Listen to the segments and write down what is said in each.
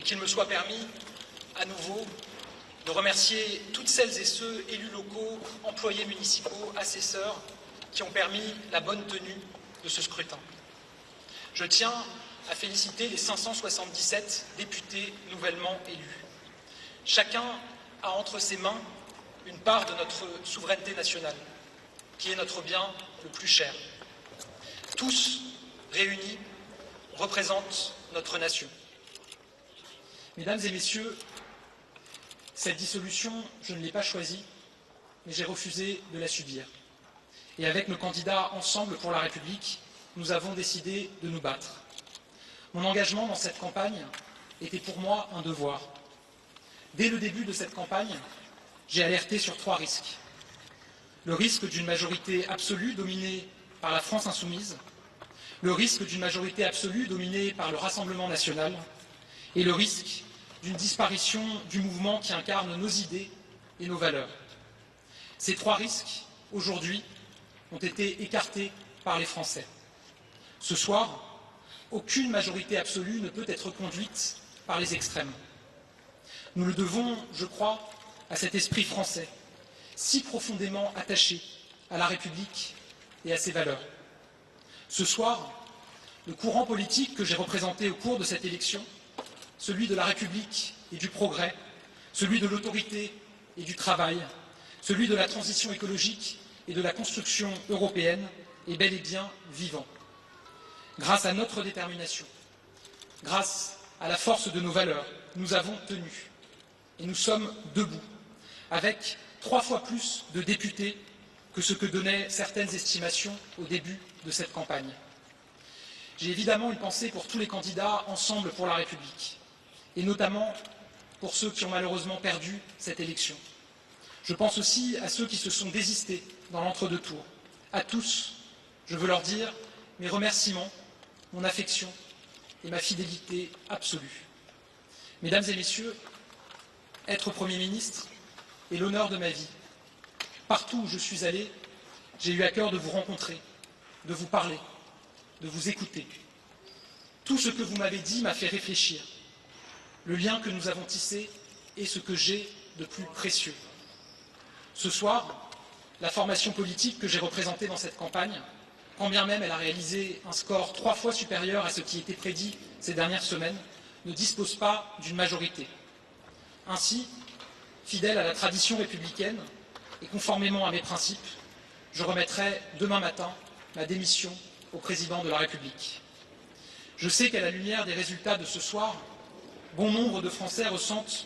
qu'il me soit permis, à nouveau, de remercier toutes celles et ceux, élus locaux, employés municipaux, assesseurs, qui ont permis la bonne tenue de ce scrutin. Je tiens à féliciter les 577 députés nouvellement élus. Chacun a entre ses mains une part de notre souveraineté nationale, qui est notre bien le plus cher. Tous, réunis, représentent notre nation. Mesdames et messieurs, cette dissolution, je ne l'ai pas choisie, mais j'ai refusé de la subir. Et avec nos candidats Ensemble pour la République, nous avons décidé de nous battre. Mon engagement dans cette campagne était pour moi un devoir. Dès le début de cette campagne, j'ai alerté sur 3 risques. Le risque d'une majorité absolue dominée par la France insoumise, le risque d'une majorité absolue dominée par le Rassemblement national et le risque d'une disparition du mouvement qui incarne nos idées et nos valeurs. Ces 3 risques, aujourd'hui, ont été écartés par les Français. Ce soir, aucune majorité absolue ne peut être conduite par les extrêmes. Nous le devons, je crois, à cet esprit français, si profondément attaché à la République et à ses valeurs. Ce soir, le courant politique que j'ai représenté au cours de cette élection, celui de la République et du progrès, celui de l'autorité et du travail, celui de la transition écologique et de la construction européenne, est bel et bien vivant. Grâce à notre détermination, grâce à la force de nos valeurs, nous avons tenu. Et nous sommes debout, avec 3 fois plus de députés que ce que donnaient certaines estimations au début de cette campagne. J'ai évidemment une pensée pour tous les candidats Ensemble pour la République, et notamment pour ceux qui ont malheureusement perdu cette élection. Je pense aussi à ceux qui se sont désistés dans l'entre-deux-tours. À tous, je veux leur dire mes remerciements, mon affection et ma fidélité absolue. Mesdames et messieurs, être Premier ministre est l'honneur de ma vie. Partout où je suis allé, j'ai eu à cœur de vous rencontrer, de vous parler, de vous écouter. Tout ce que vous m'avez dit m'a fait réfléchir. Le lien que nous avons tissé est ce que j'ai de plus précieux. Ce soir, la formation politique que j'ai représentée dans cette campagne, quand bien même elle a réalisé un score 3 fois supérieur à ce qui était prédit ces dernières semaines, ne dispose pas d'une majorité. Ainsi, fidèle à la tradition républicaine et conformément à mes principes, je remettrai demain matin ma démission au président de la République. Je sais qu'à la lumière des résultats de ce soir, bon nombre de Français ressentent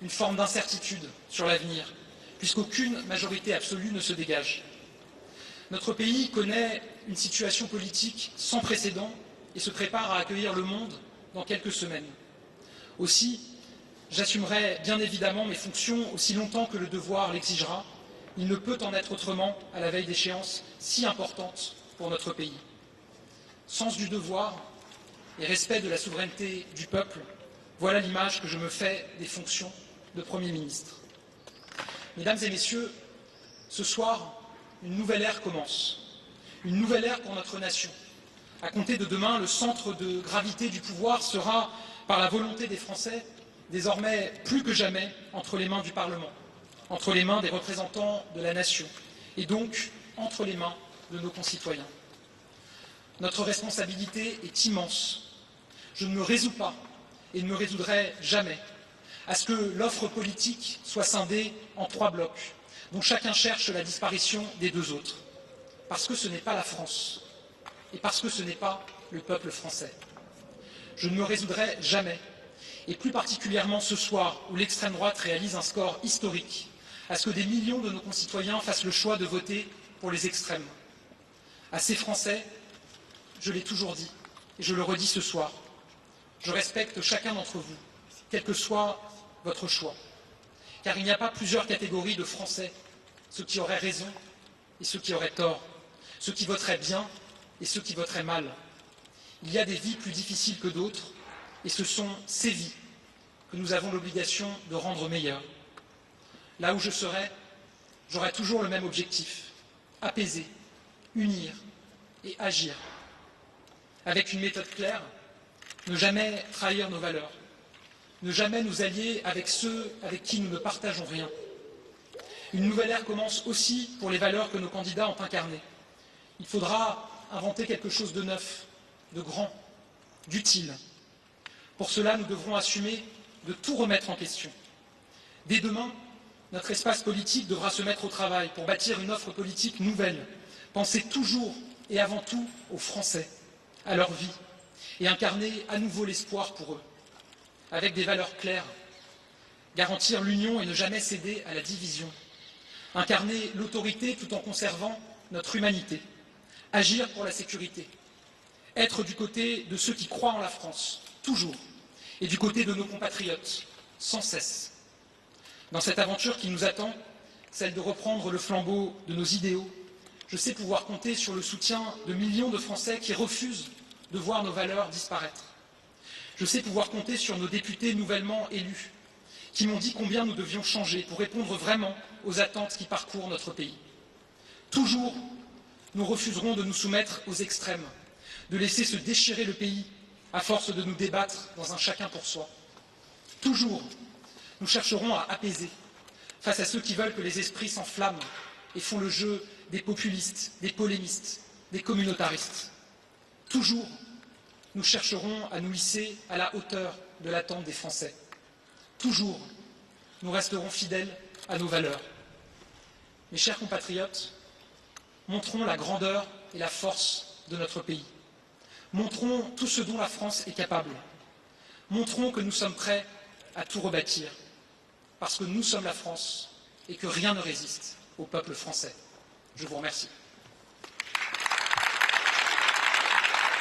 une forme d'incertitude sur l'avenir, puisqu'aucune majorité absolue ne se dégage. Notre pays connaît une situation politique sans précédent et se prépare à accueillir le monde dans quelques semaines. Aussi, j'assumerai bien évidemment mes fonctions aussi longtemps que le devoir l'exigera. Il ne peut en être autrement à la veille d'échéances si importantes pour notre pays. Sens du devoir et respect de la souveraineté du peuple, voilà l'image que je me fais des fonctions de Premier ministre. Mesdames et messieurs, ce soir, une nouvelle ère commence. Une nouvelle ère pour notre nation. À compter de demain, le centre de gravité du pouvoir sera, par la volonté des Français, désormais plus que jamais entre les mains du Parlement, entre les mains des représentants de la nation, et donc entre les mains de nos concitoyens. Notre responsabilité est immense. Je ne me résous pas et ne me résoudrai jamais à ce que l'offre politique soit scindée en 3 blocs, dont chacun cherche la disparition des 2 autres. Parce que ce n'est pas la France et parce que ce n'est pas le peuple français. Je ne me résoudrai jamais, et plus particulièrement ce soir où l'extrême droite réalise un score historique, à ce que des millions de nos concitoyens fassent le choix de voter pour les extrêmes. À ces Français, je l'ai toujours dit et je le redis ce soir, je respecte chacun d'entre vous, quel que soit votre choix. Car il n'y a pas plusieurs catégories de Français, ceux qui auraient raison et ceux qui auraient tort, ceux qui voteraient bien et ceux qui voteraient mal. Il y a des vies plus difficiles que d'autres, et ce sont ces vies que nous avons l'obligation de rendre meilleures. Là où je serai, j'aurai toujours le même objectif, apaiser, unir et agir. Avec une méthode claire, ne jamais trahir nos valeurs, ne jamais nous allier avec ceux avec qui nous ne partageons rien. Une nouvelle ère commence aussi pour les valeurs que nos candidats ont incarnées. Il faudra inventer quelque chose de neuf, de grand, d'utile. Pour cela, nous devrons assumer de tout remettre en question. Dès demain, notre espace politique devra se mettre au travail pour bâtir une offre politique nouvelle, penser toujours et avant tout aux Français, à leur vie, et incarner à nouveau l'espoir pour eux, avec des valeurs claires, garantir l'union et ne jamais céder à la division, incarner l'autorité tout en conservant notre humanité, agir pour la sécurité, être du côté de ceux qui croient en la France, toujours, et du côté de nos compatriotes, sans cesse. Dans cette aventure qui nous attend, celle de reprendre le flambeau de nos idéaux, je sais pouvoir compter sur le soutien de millions de Français qui refusent de voir nos valeurs disparaître. Je sais pouvoir compter sur nos députés nouvellement élus, qui m'ont dit combien nous devions changer pour répondre vraiment aux attentes qui parcourent notre pays. Toujours, nous refuserons de nous soumettre aux extrêmes, de laisser se déchirer le pays à force de nous débattre dans un chacun pour soi. Toujours, nous chercherons à apaiser face à ceux qui veulent que les esprits s'enflamment et font le jeu des populistes, des polémistes, des communautaristes. Toujours, nous chercherons à nous hisser à la hauteur de l'attente des Français. Toujours, nous resterons fidèles à nos valeurs. Mes chers compatriotes, montrons la grandeur et la force de notre pays. Montrons tout ce dont la France est capable. Montrons que nous sommes prêts à tout rebâtir, parce que nous sommes la France et que rien ne résiste au peuple français. Je vous remercie.